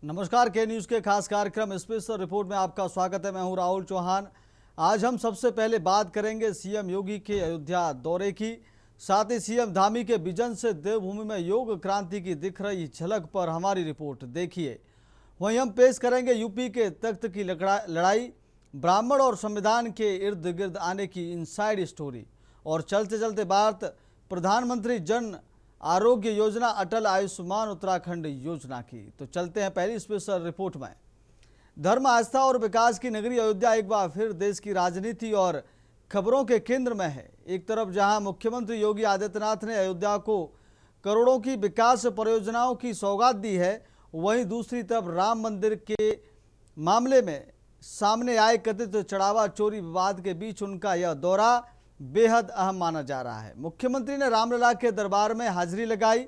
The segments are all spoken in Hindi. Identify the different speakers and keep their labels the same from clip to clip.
Speaker 1: नमस्कार, के न्यूज़ के खास कार्यक्रम स्पेशल रिपोर्ट में आपका स्वागत है। मैं हूं राहुल चौहान। आज हम सबसे पहले बात करेंगे सीएम योगी के अयोध्या दौरे की, साथ ही सीएम धामी के विजन से देवभूमि में योग क्रांति की दिख रही झलक पर हमारी रिपोर्ट देखिए। वहीं हम पेश करेंगे यूपी के तख्त की लड़ाई, ब्राह्मण और संविधान के इर्द गिर्द आने की इनसाइड स्टोरी, और चलते चलते बात प्रधानमंत्री जन आरोग्य योजना अटल आयुष्मान उत्तराखंड योजना की। तो चलते हैं पहली स्पेशल रिपोर्ट में। धर्म, आस्था और विकास की नगरी अयोध्या एक बार फिर देश की राजनीति और खबरों के केंद्र में है। एक तरफ जहां मुख्यमंत्री योगी आदित्यनाथ ने अयोध्या को करोड़ों की विकास परियोजनाओं की सौगात दी है, वहीं दूसरी तरफ राम मंदिर के मामले में सामने आए कथित चढ़ावा चोरी विवाद के बीच उनका यह दौरा बेहद अहम माना जा रहा है। मुख्यमंत्री ने रामलला के दरबार में हाजिरी लगाई,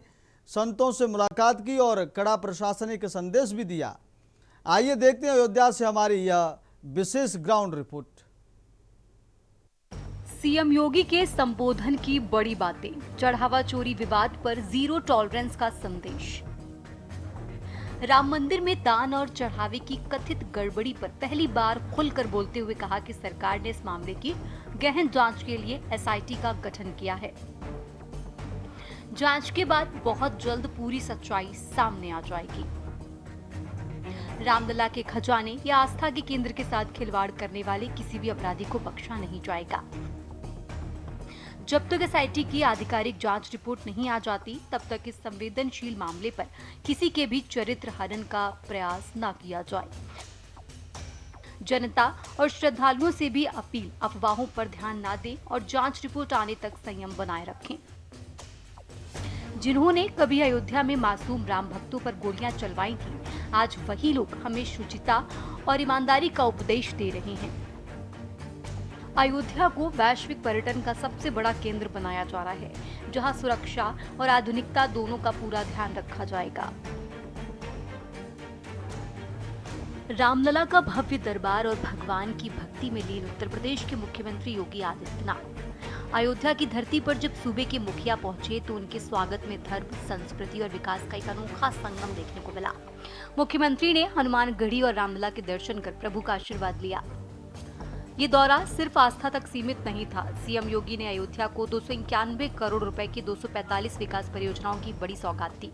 Speaker 1: संतों से मुलाकात की और कड़ा प्रशासनिक संदेश भी दिया। आइए देखते हैं अयोध्या से हमारी यह विशेष ग्राउंड रिपोर्ट।
Speaker 2: सीएम योगी के संबोधन की बड़ी बातें, चढ़ावा चोरी विवाद पर जीरो टॉलरेंस का संदेश। राम मंदिर में दान और चढ़ावे की कथित गड़बड़ी पर पहली बार खुलकर बोलते हुए कहा कि सरकार ने इस मामले की गहन जांच के लिए एसआईटी का गठन किया है। जांच के बाद बहुत जल्द पूरी सच्चाई सामने आ जाएगी। रामलला के खजाने या आस्था के केंद्र के साथ खिलवाड़ करने वाले किसी भी अपराधी को बख्शा नहीं जाएगा। जब तक एसआईटी की आधिकारिक जांच रिपोर्ट नहीं आ जाती, तब तक इस संवेदनशील मामले पर किसी के भी चरित्र हनन का प्रयास न किया जाए। जनता और श्रद्धालुओं से भी अपील, अफवाहों पर ध्यान न दें और जांच रिपोर्ट आने तक संयम बनाए रखें। जिन्होंने कभी अयोध्या में मासूम राम भक्तों पर गोलियां चलवाई थी, आज वही लोग हमें शुचिता और ईमानदारी का उपदेश दे रहे हैं। अयोध्या को वैश्विक पर्यटन का सबसे बड़ा केंद्र बनाया जा रहा है, जहां सुरक्षा और आधुनिकता दोनों का पूरा ध्यान रखा जाएगा। रामलला का भव्य दरबार और भगवान की भक्ति में लीन उत्तर प्रदेश के मुख्यमंत्री योगी आदित्यनाथ अयोध्या की धरती पर जब सूबे के मुखिया पहुंचे तो उनके स्वागत में धर्म, संस्कृति और विकास का एक अनोखा संगम देखने को मिला। मुख्यमंत्री ने हनुमानगढ़ी और रामलला के दर्शन कर प्रभु का आशीर्वाद लिया। ये दौरा सिर्फ आस्था तक सीमित नहीं था। सीएम योगी ने अयोध्या को 291 करोड़ रुपए की 245 विकास परियोजनाओं की बड़ी सौगात दी।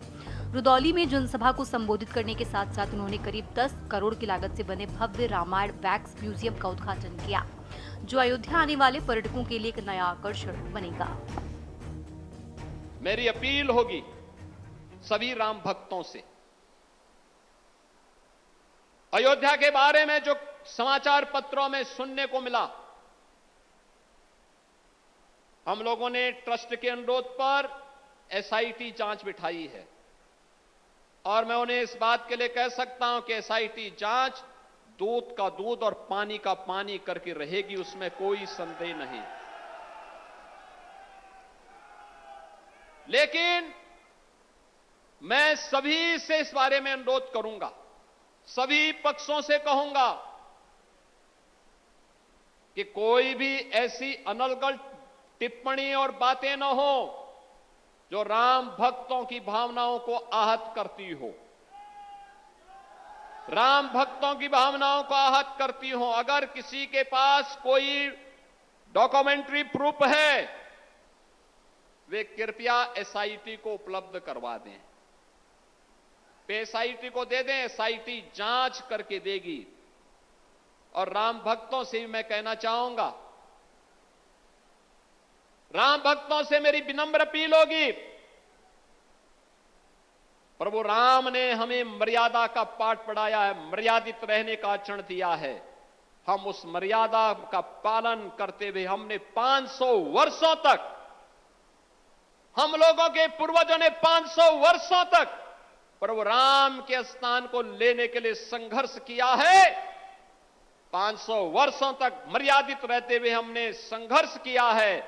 Speaker 2: रुदौली में जनसभा को संबोधित करने के साथ साथ उन्होंने करीब 10 करोड़ की लागत से बने भव्य रामायण वैक्स म्यूजियम का उद्घाटन किया, जो अयोध्या आने वाले पर्यटकों के लिए एक नया आकर्षण बनेगा।
Speaker 3: मेरी अपील होगी सभी राम भक्तों से, अयोध्या के बारे में जो समाचार पत्रों में सुनने को मिला, हम लोगों ने ट्रस्ट के अनुरोध पर एसआईटी जांच बिठाई है और मैं उन्हें इस बात के लिए कह सकता हूं कि एसआईटी जांच दूध का दूध और पानी का पानी करके रहेगी, उसमें कोई संदेह नहीं। लेकिन मैं सभी से इस बारे में अनुरोध करूंगा, सभी पक्षों से कहूंगा कि कोई भी ऐसी अनर्गल टिप्पणी और बातें न हो जो राम भक्तों की भावनाओं को आहत करती हो, राम भक्तों की भावनाओं को आहत करती हो। अगर किसी के पास कोई डॉक्यूमेंट्री प्रूफ है, वे कृपया एसआईटी को उपलब्ध करवा दें, एसआईटी को दे दें, एसआईटी जांच करके देगी। और राम भक्तों से भी मैं कहना चाहूंगा, राम भक्तों से मेरी विनम्र अपील होगी, प्रभु राम ने हमें मर्यादा का पाठ पढ़ाया है, मर्यादित रहने का आचरण दिया है। हम उस मर्यादा का पालन करते हुए हमने 500 वर्षों तक, हम लोगों के पूर्वजों ने 500 वर्षों तक प्रभु राम के स्थान को लेने के लिए संघर्ष किया है। 500 वर्षों तक मर्यादित रहते हुए हमने संघर्ष किया है।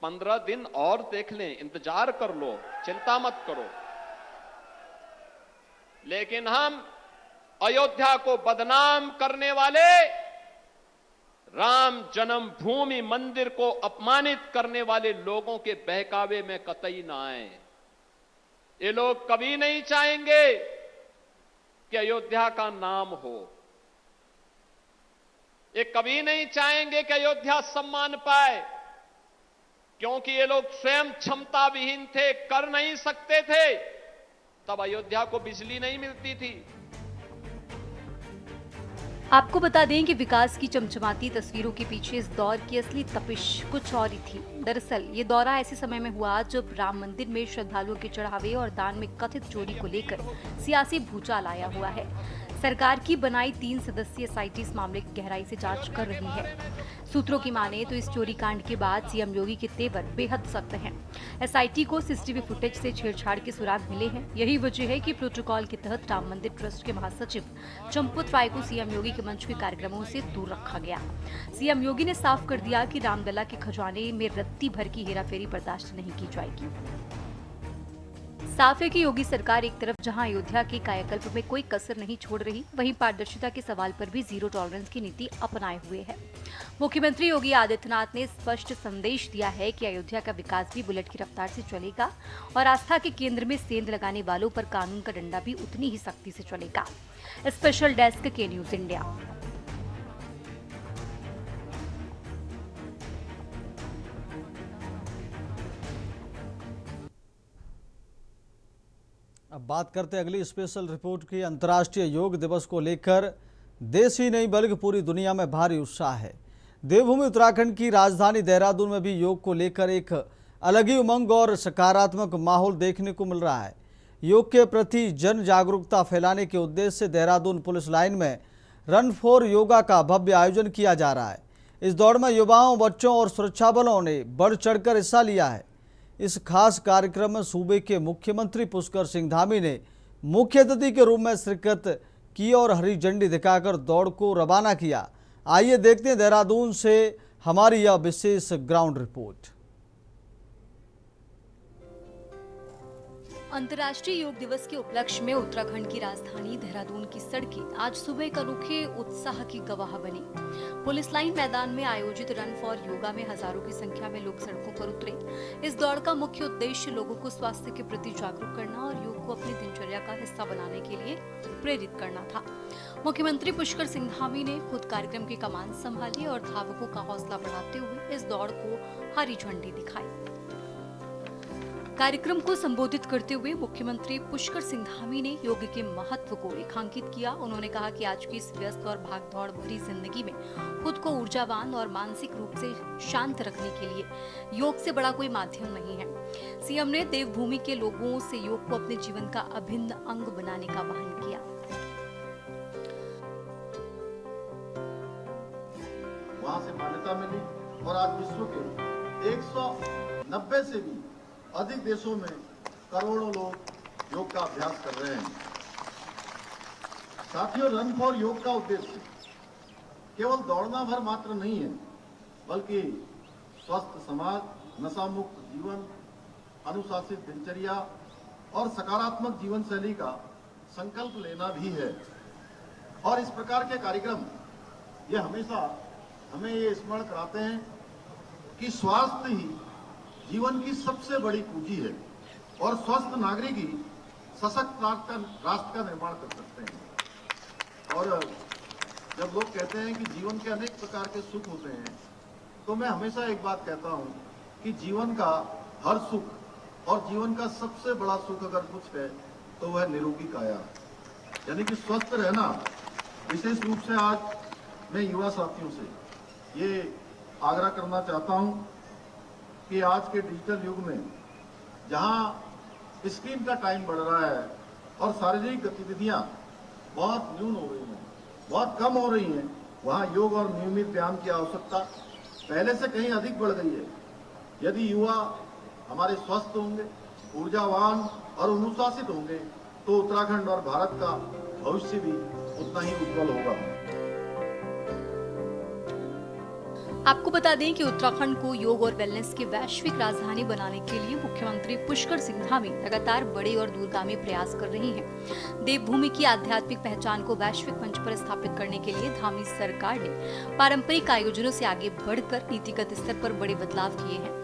Speaker 3: 15 दिन और देख लें, इंतजार कर लो, चिंता मत करो। लेकिन हम अयोध्या को बदनाम करने वाले, राम जन्मभूमि मंदिर को अपमानित करने वाले लोगों के बहकावे में कतई ना आए। ये लोग कभी नहीं चाहेंगे कि अयोध्या का नाम हो। ये कभी नहीं चाहेंगे कि अयोध्या सम्मान पाए, क्योंकि ये लोग स्वयं क्षमता विहीन थे, कर नहीं सकते थे। तब अयोध्या को बिजली नहीं मिलती थी।
Speaker 2: आपको बता दें कि विकास की चमचमाती तस्वीरों के पीछे इस दौर की असली तपिश कुछ और ही थी। दरअसल ये दौरा ऐसे समय में हुआ जब राम मंदिर में श्रद्धालुओं के चढ़ावे और दान में कथित चोरी को लेकर सियासी भूचाल आया हुआ है। सरकार की बनाई 3 सदस्यीय एसआईटी इस मामले की गहराई से जांच कर रही है। सूत्रों की माने तो इस चोरी कांड के बाद सीएम योगी के तेवर बेहद सख्त हैं। एसआईटी को सीसीटीवी फुटेज से छेड़छाड़ के सुराग मिले हैं। यही वजह है कि प्रोटोकॉल के तहत राम मंदिर ट्रस्ट के महासचिव चंपुत राय को सीएम योगी के मंच के कार्यक्रमों से दूर रखा गया। सीएम योगी ने साफ कर दिया कि रामलला के खजाने में रत्ती भर की हेराफेरी बर्दाश्त नहीं की जाएगी। साफ है कि योगी सरकार एक तरफ जहां अयोध्या के कायाकल्प में कोई कसर नहीं छोड़ रही, वहीं पारदर्शिता के सवाल पर भी जीरो टॉलरेंस की नीति अपनाए हुए है। मुख्यमंत्री योगी आदित्यनाथ ने स्पष्ट संदेश दिया है कि अयोध्या का विकास भी बुलेट की रफ्तार से चलेगा और आस्था के केंद्र में सेंध लगाने वालों पर कानून का डंडा भी उतनी ही सख्ती से चलेगा। स्पेशल डेस्क के न्यूज इंडिया।
Speaker 1: अब बात करते हैं अगली स्पेशल रिपोर्ट की। अंतर्राष्ट्रीय योग दिवस को लेकर देश ही नहीं बल्कि पूरी दुनिया में भारी उत्साह है। देवभूमि उत्तराखंड की राजधानी देहरादून में भी योग को लेकर एक अलग ही उमंग और सकारात्मक माहौल देखने को मिल रहा है। योग के प्रति जन जागरूकता फैलाने के उद्देश्य से देहरादून पुलिस लाइन में रन फॉर योगा का भव्य आयोजन किया जा रहा है। इस दौड़ में युवाओं, बच्चों और सुरक्षा बलों ने बढ़ चढ़कर हिस्सा लिया है। इस खास कार्यक्रम में सूबे के मुख्यमंत्री पुष्कर सिंह धामी ने मुख्य अतिथि के रूप में शिरकत की और हरी झंडी दिखाकर दौड़ को रवाना किया। आइए देखते हैं देहरादून से हमारी यह विशेष ग्राउंड रिपोर्ट।
Speaker 2: अंतर्राष्ट्रीय योग दिवस के उपलक्ष्य में उत्तराखंड की राजधानी देहरादून की सड़कें आज सुबह एक अनोखे उत्साह की गवाह बनी। पुलिस लाइन मैदान में आयोजित रन फॉर योगा में हजारों की संख्या में लोग सड़कों पर उतरे। इस दौड़ का मुख्य उद्देश्य लोगों को स्वास्थ्य के प्रति जागरूक करना और योग को अपनी दिनचर्या का हिस्सा बनाने के लिए प्रेरित करना था। मुख्यमंत्री पुष्कर सिंह धामी ने खुद कार्यक्रम की कमान संभाली और धावकों का हौसला बढ़ाते हुए इस दौड़ को हरी झंडी दिखाई। कार्यक्रम को संबोधित करते हुए मुख्यमंत्री पुष्कर सिंह धामी ने योग के महत्व को रेखांकित किया। उन्होंने कहा कि आज की इस व्यस्त और भागदौड़ भरी जिंदगी में खुद को ऊर्जावान और मानसिक रूप से शांत रखने के लिए योग से बड़ा कोई माध्यम नहीं है। सीएम ने देवभूमि के लोगों से योग को अपने जीवन का अभिन्न अंग बनाने का आह्वान किया।
Speaker 4: वहां से मान्यता मिली और आज विश्व के 190 से भी अधिक देशों में करोड़ों लोग योग का अभ्यास कर रहे हैं। साथियों, रन फॉर योग का उद्देश्य केवल दौड़ना भर मात्र नहीं है, बल्कि स्वस्थ समाज, नशा मुक्त जीवन, अनुशासित दिनचर्या और सकारात्मक जीवन शैली का संकल्प लेना भी है। और इस प्रकार के कार्यक्रम ये हमेशा हमें ये स्मरण कराते हैं कि स्वास्थ्य ही जीवन की सबसे बड़ी पूंजी है और स्वस्थ नागरिक ही सशक्त राष्ट्र का निर्माण कर सकते हैं। और जब लोग कहते हैं कि जीवन के अनेक प्रकार के सुख होते हैं, तो मैं हमेशा एक बात कहता हूं कि जीवन का हर सुख और जीवन का सबसे बड़ा सुख अगर कुछ है तो वह निरोगी काया, यानी कि स्वस्थ रहना। विशेष रूप से आज मैं युवा साथियों से ये आग्रह करना चाहता हूं कि आज के डिजिटल युग में जहां स्क्रीन का टाइम बढ़ रहा है और शारीरिक गतिविधियां बहुत न्यून हो रही हैं, बहुत कम हो रही हैं, वहां योग और नियमित व्यायाम की आवश्यकता पहले से कहीं अधिक बढ़ गई है। यदि युवा हमारे स्वस्थ होंगे, ऊर्जावान और अनुशासित होंगे, तो उत्तराखंड और भारत का भविष्य भी उतना ही उज्जवल होगा।
Speaker 2: आपको बता दें कि उत्तराखंड को योग और वेलनेस की वैश्विक राजधानी बनाने के लिए मुख्यमंत्री पुष्कर सिंह धामी लगातार बड़े और दूरगामी प्रयास कर रही हैं। देवभूमि की आध्यात्मिक पहचान को वैश्विक मंच पर स्थापित करने के लिए धामी सरकार ने पारंपरिक आयोजनों से आगे बढ़कर नीतिगत स्तर पर बड़े बदलाव किए हैं।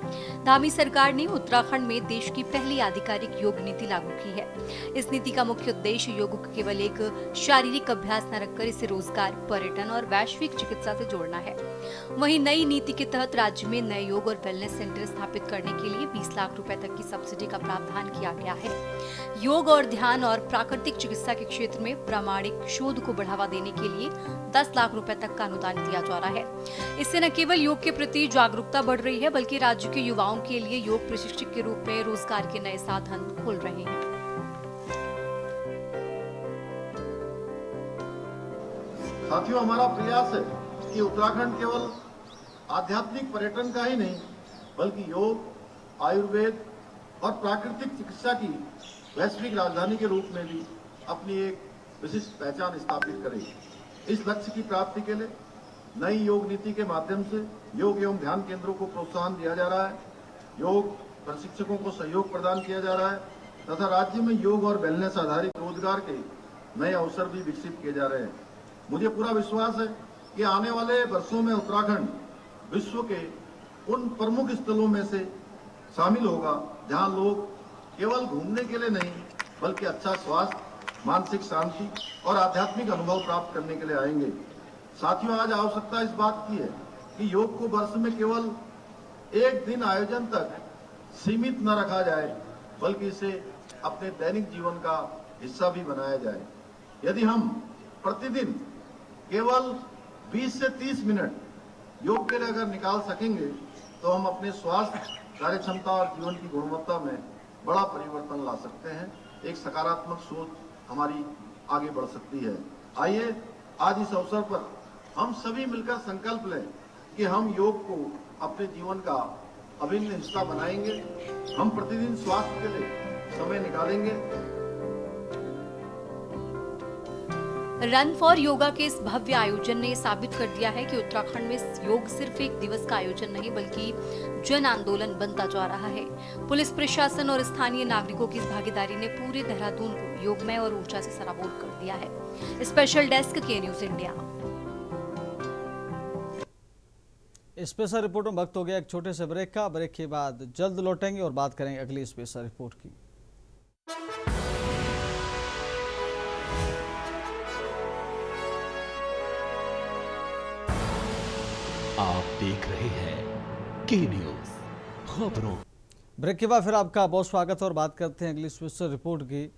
Speaker 2: धामी सरकार ने उत्तराखंड में देश की पहली आधिकारिक योग नीति लागू की है। इस नीति का मुख्य उद्देश्य योग को केवल एक शारीरिक अभ्यास न रखकर इसे रोजगार, पर्यटन और वैश्विक चिकित्सा से जोड़ना है। वहीं नई नीति के तहत राज्य में नए योग और वेलनेस सेंटर स्थापित करने के लिए 20 लाख रुपए तक की सब्सिडी का प्रावधान किया गया है। योग और ध्यान और प्राकृतिक चिकित्सा के क्षेत्र में प्रामाणिक शोध को बढ़ावा देने के लिए 10 लाख रुपए तक का अनुदान दिया जा रहा है। इससे न केवल योग के प्रति जागरूकता बढ़ रही है, बल्कि राज्य के युवाओं के लिए योग प्रशिक्षक के रूप में रोजगार के नए साधन खुल रहे हैं।
Speaker 4: साथियों, हमारा प्रयास है कि उत्तराखंड केवल आध्यात्मिक पर्यटन का ही नहीं, बल्कि योग, आयुर्वेद और प्राकृतिक चिकित्सा की वैश्विक राजधानी के रूप में भी अपनी एक विशिष्ट पहचान स्थापित करे। इस लक्ष्य की प्राप्ति के लिए नई योग नीति के माध्यम से योग एवं ध्यान केंद्रों को प्रोत्साहन दिया जा रहा है, योग प्रशिक्षकों को सहयोग प्रदान किया जा रहा है तथा राज्य में योग और वेलनेस आधारित रोजगार के नए अवसर भी विकसित किए जा रहे हैं। मुझे पूरा विश्वास है कि आने वाले वर्षों में उत्तराखंड विश्व के उन प्रमुख स्थलों में से शामिल होगा जहां लोग केवल घूमने के लिए नहीं, बल्कि अच्छा स्वास्थ्य, मानसिक शांति और आध्यात्मिक अनुभव प्राप्त करने के लिए आएंगे। साथियों, आज आवश्यकता इस बात की है कि योग को वर्ष में केवल एक दिन आयोजन तक सीमित न रखा जाए, बल्कि इसे अपने दैनिक जीवन का हिस्सा भी बनाया जाए। यदि हम प्रतिदिन केवल 20 से 30 मिनट योग के लिए अगर निकाल सकेंगे तो हम अपने स्वास्थ्य, कार्यक्षमता और जीवन की गुणवत्ता में बड़ा परिवर्तन ला सकते हैं। एक सकारात्मक सोच हमारी आगे बढ़ सकती है। आइए आज इस अवसर पर हम सभी मिलकर संकल्प लें कि हम योग को अपने जीवन का अभिन्न हिस्सा बनाएंगे। हम प्रतिदिन स्वास्थ्य के लिए समय निकालेंगे।
Speaker 2: रन फॉर योगा के इस भव्य आयोजन ने साबित कर दिया है कि उत्तराखंड में योग सिर्फ एक दिवस का आयोजन नहीं, बल्कि जन आंदोलन बनता जा रहा है। पुलिस प्रशासन और स्थानीय नागरिकों की इस भागीदारी ने पूरे देहरादून को योगमय और ऊर्जा से सराबोर कर दिया है। स्पेशल डेस्क के न्यूज इंडिया।
Speaker 1: स्पेशल रिपोर्ट में वक्त हो गया एक छोटे से ब्रेक का। ब्रेक के बाद जल्द लौटेंगे और बात करेंगे अगली स्पेशल रिपोर्ट की।
Speaker 5: आप देख रहे हैं के न्यूज खबरों।
Speaker 1: ब्रेक के बाद फिर आपका बहुत स्वागत है और बात करते हैं अगली स्पेशल रिपोर्ट की।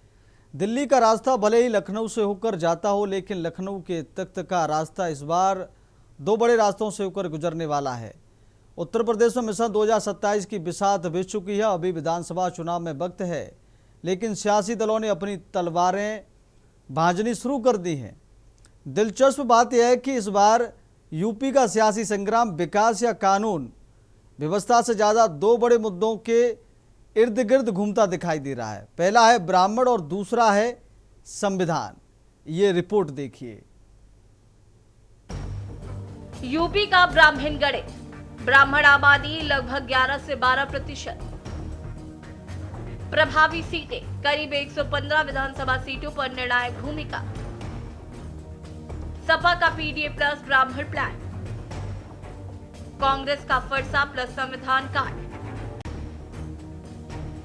Speaker 1: दिल्ली का रास्ता भले ही लखनऊ से होकर जाता हो, लेकिन लखनऊ के तख्त का रास्ता इस बार दो बड़े रास्तों से होकर गुजरने वाला है। उत्तर प्रदेश में मिशन 2027 की बिसात बिछ चुकी है। अभी विधानसभा चुनाव में वक्त है, लेकिन सियासी दलों ने अपनी तलवारें भांजनी शुरू कर दी हैं। दिलचस्प बात यह है कि इस बार यूपी का सियासी संग्राम विकास या कानून व्यवस्था से ज़्यादा दो बड़े मुद्दों के इर्द गिर्द घूमता दिखाई दे रहा है। पहला है ब्राह्मण और दूसरा है संविधान। ये रिपोर्ट देखिए।
Speaker 6: यूपी का ब्राह्मणगढ़, ब्राह्मण आबादी लगभग 11 से 12%। प्रभावी सीटें करीब 115 विधानसभा सीटों पर निर्णायक भूमिका। सपा का पीडीए प्लस ब्राह्मण प्लान, कांग्रेस का फरसा प्लस संविधान कार्ड,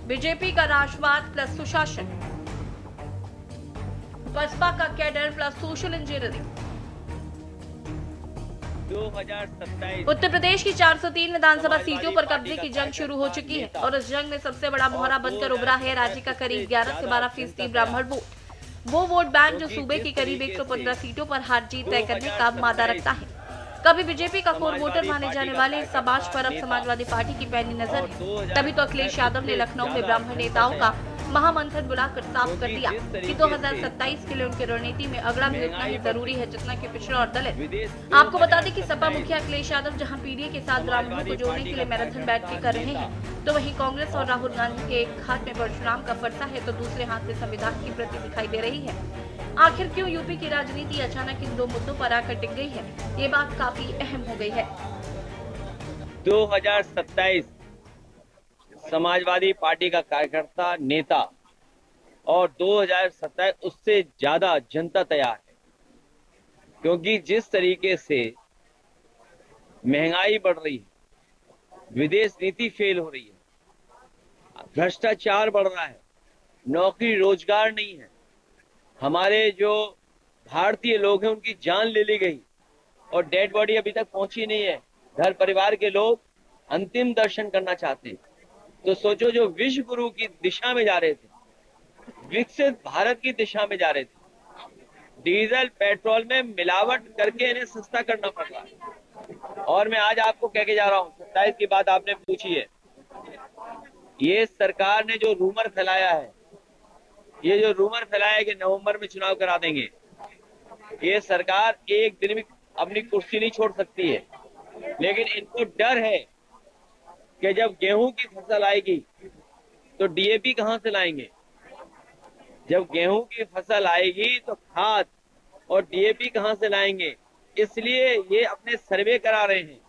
Speaker 6: बीजेपी का राष्ट्रवाद प्लस सुशासन, बसपा का cadre plus social engineering.
Speaker 7: 2027
Speaker 6: Uttar Pradesh की 403 विधानसभा सीटों पर कब्जे की जंग शुरू हो चुकी है और इस जंग में सबसे बड़ा मोहरा बनकर उभरा है राज्य का करीब 11 से 12% ब्राह्मण वोट। वो वोट बैंक जो सूबे की करीब 115 सीटों पर हार जीत तय करने का मादा रखता है। कभी बीजेपी का कोर वोटर माने जाने वाले इस समाज पर अब समाजवादी पार्टी की पैनी नजर है। तभी तो अखिलेश यादव ने लखनऊ में ब्राह्मण नेताओं का महामंथन बुलाकर साफ कर दिया कि 2027 के लिए उनकी रणनीति में अगला भी उतना ही जरूरी है जितना कि पिछड़ा और दलित। आपको बता दें कि सपा मुखिया अखिलेश यादव जहां पीडीए के साथ ब्राह्मणों को जोड़ने के लिए मैराथन बैठकें कर रहे हैं, तो वहीं कांग्रेस और राहुल गांधी के एक हाथ में परशुराम का फरसा है तो दूसरे हाथ में संविधान की प्रति दिखाई दे रही है। आखिर क्यों यूपी की राजनीति अचानक इन दो मुद्दों पर आकर टिक गई है, ये बात काफी अहम हो गई है।
Speaker 7: 2027 समाजवादी पार्टी का कार्यकर्ता नेता और 2027 उससे ज्यादा जनता तैयार है, क्योंकि जिस तरीके से महंगाई बढ़ रही है, विदेश नीति फेल हो रही है, भ्रष्टाचार बढ़ रहा है, नौकरी रोजगार नहीं है, हमारे जो भारतीय लोग हैं उनकी जान ले ली गई और डेड बॉडी अभी तक पहुंची नहीं है। घर परिवार के लोग अंतिम दर्शन करना चाहते हैं। तो सोचो, जो विश्व गुरु की दिशा में जा रहे थे, विकसित भारत की दिशा में जा रहे थे, डीजल पेट्रोल में मिलावट करके इन्हें सस्ता करना पड़ रहा है। और मैं आज आपको कह के जा रहा हूं, 27 की बात आपने पूछी है, ये सरकार ने जो रूमर फैलाया है, ये जो रूमर फैलाया है कि नवंबर में चुनाव करा देंगे, ये सरकार एक दिन भी अपनी कुर्सी नहीं छोड़ सकती है। लेकिन इनको डर है कि जब गेहूं की फसल आएगी तो डीएपी कहां से लाएंगे, जब गेहूं की फसल आएगी तो खाद और डीएपी कहां से लाएंगे। इसलिए ये अपने सर्वे करा रहे हैं।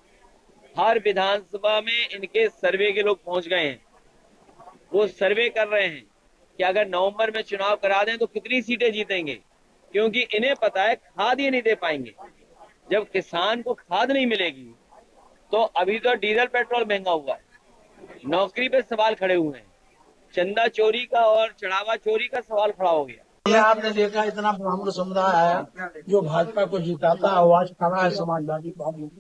Speaker 7: हर विधानसभा में इनके सर्वे के लोग पहुंच गए हैं। वो सर्वे कर रहे हैं कि अगर नवंबर में चुनाव करा दें तो कितनी सीटें जीतेंगे, क्योंकि इन्हें पता है खाद ये नहीं दे पाएंगे। जब किसान को खाद नहीं मिलेगी तो अभी तो डीजल पेट्रोल महंगा हुआ है, नौकरी पे सवाल खड़े हुए हैं, चंदा चोरी का और चढ़ावा चोरी का सवाल खड़ा हो गया।
Speaker 8: ये आपने देखा इतना ब्राह्मण समुदाय आया जो भाजपा को जिताता, आवाज खड़ा है समाजवादी पार्टी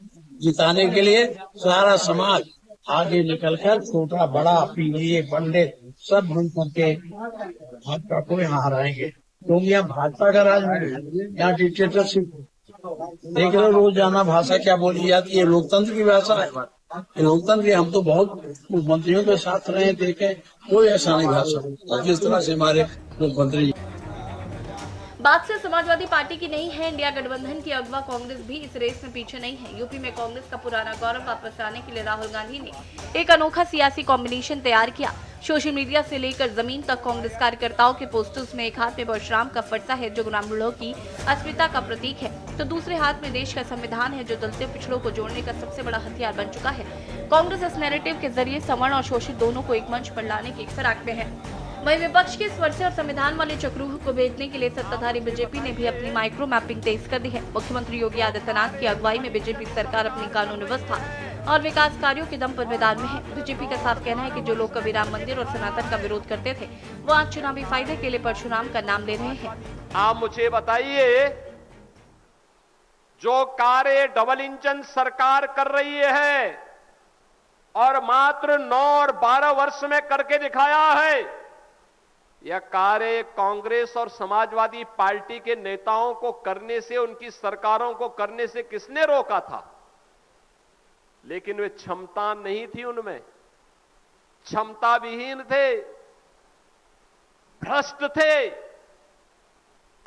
Speaker 8: जिताने के लिए। सारा समाज आगे निकलकर, छोटा बड़ा पीढ़ी पंडित सब मिल करके भाजपा को यहाँ हराएंगे, क्योंकि यहाँ भाजपा का राज नहीं, यहाँ डिक्टेटरशिप। देख रहे हो रोजाना भाषा क्या बोली जाती है, लोकतंत्र की भाषा है। लोकतंत्र के हम तो बहुत मुख्यमंत्रियों के साथ रहे, देखे, कोई ऐसा नहीं भाषा जिस तरह से हमारे मुख्यमंत्री।
Speaker 6: बात से समाजवादी पार्टी की नहीं है, इंडिया गठबंधन की अगवा कांग्रेस भी इस रेस में पीछे नहीं है। यूपी में कांग्रेस का पुराना गौरव वापस लाने के लिए राहुल गांधी ने एक अनोखा सियासी कॉम्बिनेशन तैयार किया। सोशल मीडिया से लेकर जमीन तक कांग्रेस कार्यकर्ताओं के पोस्टर्स में एक हाथ में परशुराम का फरसा है जो ग्रामीणों की अस्मिता का प्रतीक है, तो दूसरे हाथ में देश का संविधान है जो दलित पिछड़ों को जोड़ने का सबसे बड़ा हथियार बन चुका है। कांग्रेस इस नैरेटिव के जरिए सवर्ण और शोषित दोनों को एक मंच पर लाने की फिराक में है। वहीं विपक्ष के स्वर से और संविधान वाले चक्रूह को भेजने के लिए सत्ताधारी बीजेपी ने भी अपनी माइक्रो मैपिंग तेज कर दी है। मुख्यमंत्री योगी आदित्यनाथ की अगुवाई में बीजेपी सरकार अपनी कानून व्यवस्था और विकास कार्यों के दम पर मैदान में है। बीजेपी का साफ कहना है कि जो लोग कभी राम मंदिर और सनातन का विरोध करते थे, वो आज चुनावी फायदे के लिए परशुराम का नाम ले रहे हैं।
Speaker 3: आप मुझे बताइए, जो कार्य डबल इंजन सरकार कर रही है और मात्र 9 और 12 वर्ष में करके दिखाया है, यह कार्य कांग्रेस और समाजवादी पार्टी के नेताओं को करने से, उनकी सरकारों को करने से किसने रोका था? लेकिन वे क्षमता नहीं थी, उनमें क्षमता विहीन थे, भ्रष्ट थे,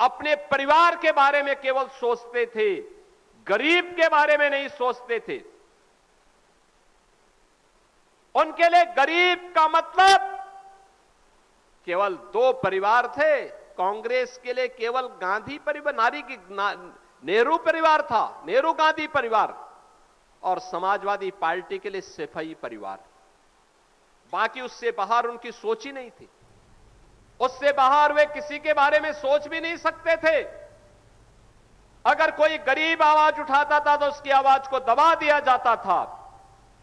Speaker 3: अपने परिवार के बारे में केवल सोचते थे, गरीब के बारे में नहीं सोचते थे। उनके लिए गरीब का मतलब केवल 2 परिवार थे। कांग्रेस के लिए केवल गांधी परिवार, नेहरू परिवार था, नेहरू गांधी परिवार, और समाजवादी पार्टी के लिए सिपाही परिवार। बाकी उससे बाहर उनकी सोच ही नहीं थी। उससे बाहर वे किसी के बारे में सोच भी नहीं सकते थे। अगर कोई गरीब आवाज उठाता था तो उसकी आवाज को दबा दिया जाता था,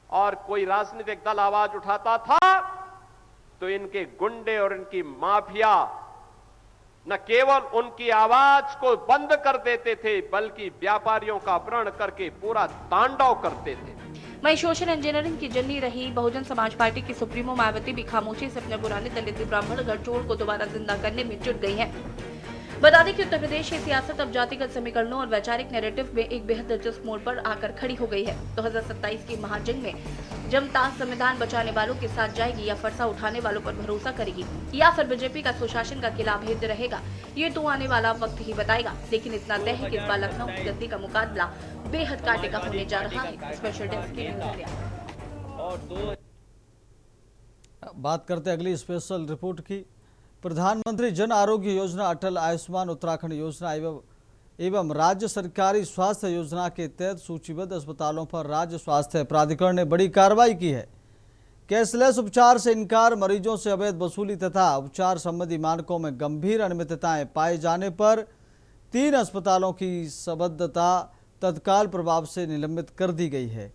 Speaker 3: और कोई राजनीतिक दल आवाज उठाता था तो इनके गुंडे और इनकी माफिया न केवल उनकी आवाज को बंद कर देते थे, बल्कि व्यापारियों का अपहरण करके पूरा तांडव करते थे।
Speaker 6: वहीं सोशल इंजीनियरिंग की जननी रही बहुजन समाज पार्टी की सुप्रीमो मायावती भी खामोशी से अपने पुराने दलित ब्राह्मण गठजोड़ को दोबारा जिंदा करने में जुट गई है। बता दें कि उत्तर प्रदेश की सियासत अब जातिगत समीकरणों और वैचारिक नैरेटिव में एक बेहद दिलचस्प मोड़ पर आकर खड़ी हो गई है। 2027 की महाजंग में जनता संविधान बचाने वालों के साथ जाएगी या फरसा उठाने वालों पर भरोसा करेगी, या फिर बीजेपी का सुशासन का किला भेद रहेगा, ये तो आने वाला वक्त ही बताएगा। लेकिन इतना तय है कि इस बार लखनऊ की गद्दी का मुकाबला बेहद कांटे का होने जा रहा है। स्पेशल डेस्क की न्यूज़।
Speaker 1: बात करते हैं अगली स्पेशल रिपोर्ट की। प्रधानमंत्री जन आरोग्य योजना, अटल आयुष्मान उत्तराखंड योजना एवं राज्य सरकारी स्वास्थ्य योजना के तहत सूचीबद्ध अस्पतालों पर राज्य स्वास्थ्य प्राधिकरण ने बड़ी कार्रवाई की है। कैशलेस उपचार से इनकार, मरीजों से अवैध वसूली तथा उपचार संबंधी मानकों में गंभीर अनियमितताएं पाए जाने पर 3 अस्पतालों की संबद्धता तत्काल प्रभाव से निलंबित कर दी गई है,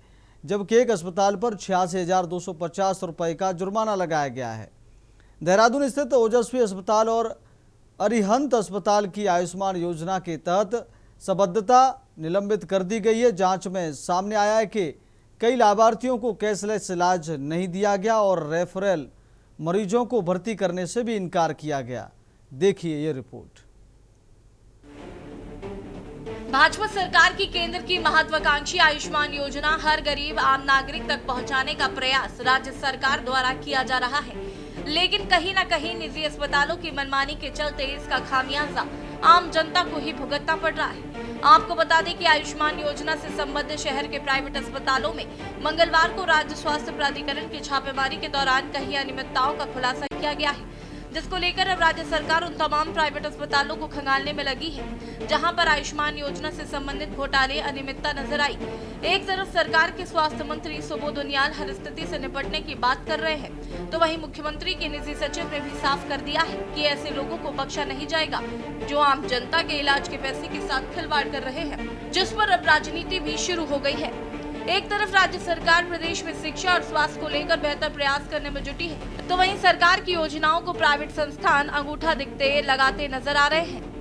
Speaker 1: जबकि एक अस्पताल पर 86,250 रुपये का जुर्माना लगाया गया है। देहरादून स्थित ओजस्वी अस्पताल और अरिहंत अस्पताल की आयुष्मान योजना के तहत संबद्धता निलंबित कर दी गई है। जांच में सामने आया है कि कई लाभार्थियों को कैशलेस इलाज नहीं दिया गया और रेफरल मरीजों को भर्ती करने से भी इनकार किया गया। देखिए ये रिपोर्ट।
Speaker 6: भाजपा सरकार की केंद्र की महत्वाकांक्षी आयुष्मान योजना हर गरीब आम नागरिक तक पहुंचाने का प्रयास राज्य सरकार द्वारा किया जा रहा है, लेकिन कहीं न कहीं निजी अस्पतालों की मनमानी के चलते इसका खामियाजा आम जनता को ही भुगतना पड़ रहा है। आपको बता दें कि आयुष्मान योजना से संबद्ध शहर के प्राइवेट अस्पतालों में मंगलवार को राज्य स्वास्थ्य प्राधिकरण की छापेमारी के दौरान कई अनियमितताओं का खुलासा किया गया है, जिसको लेकर अब राज्य सरकार उन तमाम प्राइवेट अस्पतालों को खंगालने में लगी है जहां पर आयुष्मान योजना से संबंधित घोटाले अनियमितता नजर आई। एक तरफ सरकार के स्वास्थ्य मंत्री सुबोध उनियाल हर स्थिति से निपटने की बात कर रहे हैं, तो वहीं मुख्यमंत्री के निजी सचिव ने भी साफ कर दिया है कि ऐसे लोगों को बख्शा नहीं जाएगा जो आम जनता के इलाज के पैसे के साथ खिलवाड़ कर रहे हैं, जिस पर अब राजनीति भी शुरू हो गई है। एक तरफ राज्य सरकार प्रदेश में शिक्षा और स्वास्थ्य को लेकर बेहतर प्रयास करने में जुटी है, तो वहीं सरकार की योजनाओं को प्राइवेट संस्थान अंगूठा दिखते लगाते नजर आ रहे हैं।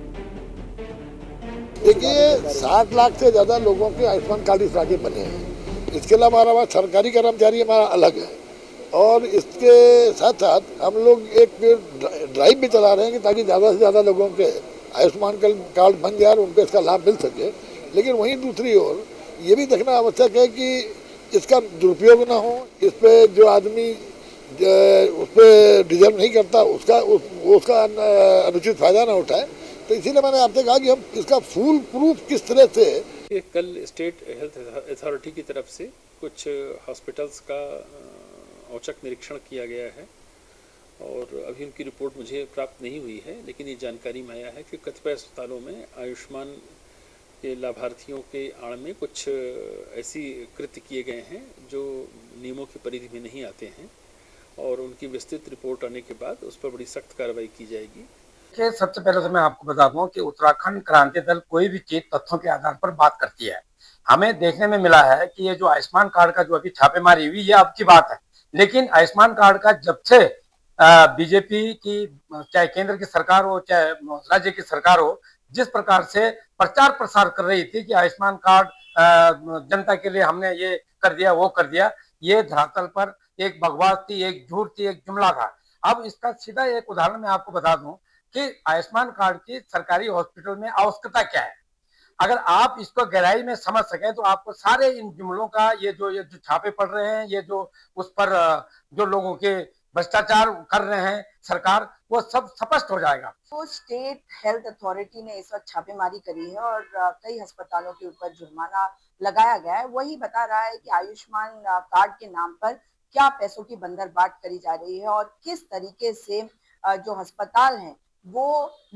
Speaker 9: देखिए 60 लाख से ज्यादा लोगों के आयुष्मान कार्ड इस राज्य बने हैं। इसके अलावा हमारा सरकारी कर्मचारी हमारा अलग है और इसके साथ साथ हम लोग एक ड्राइव भी चला रहे हैं कि ताकि ज्यादा से ज्यादा लोगों के आयुष्मान कार्ड बन जाए और उनको इसका लाभ मिल सके। लेकिन वहीं दूसरी ओर ये भी देखना आवश्यक है कि इसका दुरुपयोग ना हो, इस पे जो आदमी उस पर डिजर्व नहीं करता उसका अनुचित फायदा ना उठाए। तो इसीलिए मैंने आपसे कहा कि हम इसका फुल प्रूफ किस तरह से।
Speaker 10: कल स्टेट हेल्थ अथॉरिटी की तरफ से कुछ हॉस्पिटल्स का औचक निरीक्षण किया गया है और अभी उनकी रिपोर्ट मुझे प्राप्त नहीं हुई है, लेकिन ये जानकारी में आया है कि कतिपय अस्पतालों में आयुष्मान के लाभार्थियों के आड़ में कुछ ऐसी कृत्य किए गए हैं जो नियमों की परिधि में नहीं आते हैं और उनकी विस्तृत रिपोर्ट आने के बाद उस पर बड़ी सख्त कार्रवाई की जाएगी।
Speaker 8: सबसे पहले तो मैं आपको बता दूं कि उत्तराखंड क्रांति दल कोई भी चीज तथ्यों के आधार पर बात करती है। हमें देखने में मिला है कि ये जो आयुष्मान कार्ड का जो अभी छापेमारी हुई ये अब की बात है, लेकिन आयुष्मान कार्ड का जब से बीजेपी की चाहे केंद्र की सरकार हो चाहे राज्य की सरकार हो, जिस प्रकार से प्रचार प्रसार कर रही थी कि आयुष्मान कार्ड जनता के लिए हमने ये कर दिया वो कर दिया, ये धरातल पर एक बकवास थी, एक झूठ थी, एक जुमला था। अब इसका सीधा एक उदाहरण मैं आपको बता दूं कि आयुष्मान कार्ड की सरकारी हॉस्पिटल में आवश्यकता क्या है। अगर आप इसको गहराई में समझ सकें तो आपको सारे इन जुमलों का ये जो छापे पड़ रहे हैं, ये जो उस पर जो लोगों के भ्रष्टाचार कर रहे हैं सरकार, वो सब स्पष्ट हो जाएगा।
Speaker 11: तो स्टेट हेल्थ अथॉरिटी ने इस वक्त छापेमारी करी है और कई अस्पतालों के ऊपर जुर्माना लगाया गया है। वही बता रहा है कि आयुष्मान कार्ड के नाम पर क्या पैसों की बंदरबाट करी जा रही है और किस तरीके से जो अस्पताल हैं वो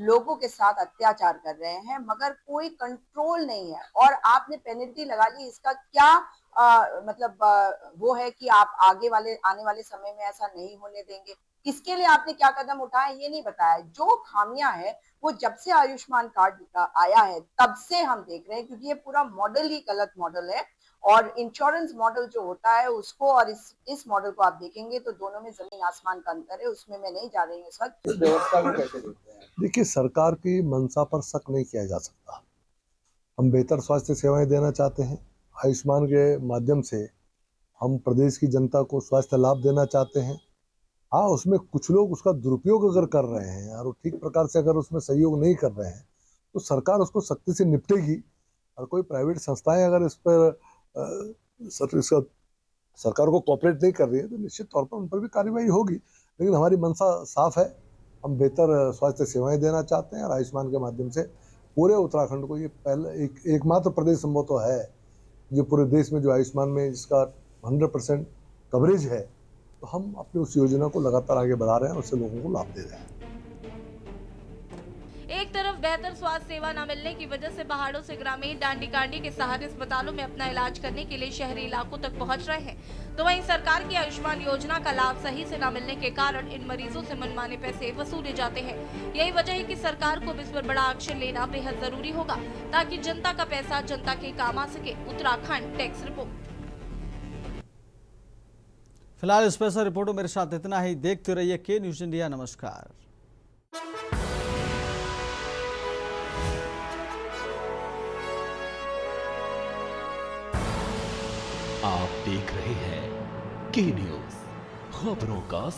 Speaker 11: लोगों के साथ अत्याचार कर रहे हैं, मगर कोई कंट्रोल नहीं है। और आपने पेनल्टी लगा ली, इसका क्या वो है कि आप आने वाले समय में ऐसा नहीं होने देंगे। इसके लिए आपने क्या कदम उठाए ये नहीं बताया। जो खामियां है वो जब से आयुष्मान कार्ड आया है तब से हम देख रहे हैं, क्योंकि ये पूरा मॉडल ही गलत मॉडल है और इंश्योरेंस मॉडल जो होता है उसको और इस मॉडल को आप देखेंगे तो दोनों में जमीन आसमान का अंतर है। उसमें मैं नहीं जा रही हूँ इस वक्त।
Speaker 12: देखिए, सरकार की मंशा पर शक नहीं किया जा सकता। हम बेहतर स्वास्थ्य सेवाएं देना चाहते हैं। आयुष्मान के माध्यम से हम प्रदेश की जनता को स्वास्थ्य लाभ देना चाहते हैं। हाँ, उसमें कुछ लोग उसका दुरुपयोग अगर कर रहे हैं और ठीक प्रकार से अगर उसमें सहयोग नहीं कर रहे हैं तो सरकार उसको सख्ती से निपटेगी। और कोई प्राइवेट संस्थाएं अगर इस पर सरकार को कोऑपरेट नहीं कर रही है तो निश्चित तौर पर उन पर भी कार्रवाई होगी। लेकिन हमारी मंशा साफ है, हम बेहतर स्वास्थ्य सेवाएं देना चाहते हैं और आयुष्मान के माध्यम से पूरे उत्तराखंड को, ये पहले एकमात्र प्रदेश संभव तो है जो पूरे देश में जो आयुष्मान में इसका 100% कवरेज है, तो हम अपनी उस योजना को लगातार आगे बढ़ा रहे हैं और उससे लोगों को लाभ दे रहे हैं।
Speaker 6: एक तरफ बेहतर स्वास्थ्य सेवा न मिलने की वजह से पहाड़ों से ग्रामीण डांडी कांडी के सहारे अस्पतालों में अपना इलाज करने के लिए शहरी इलाकों तक पहुंच रहे हैं, तो वहीं सरकार की आयुष्मान योजना का लाभ सही से न मिलने के कारण इन मरीजों से मनमाने पैसे वसूले जाते हैं। यही वजह है कि सरकार को इस पर बड़ा एक्शन लेना बेहद जरूरी होगा ताकि जनता का पैसा जनता के काम आ सके। Uttarakhand tax report.
Speaker 1: फिलहाल स्पेशल रिपोर्टों मेरे साथ इतना ही। देखते रहिए के न्यूज इंडिया। नमस्कार।
Speaker 5: आप देख रहे हैं के न्यूज, खबरों का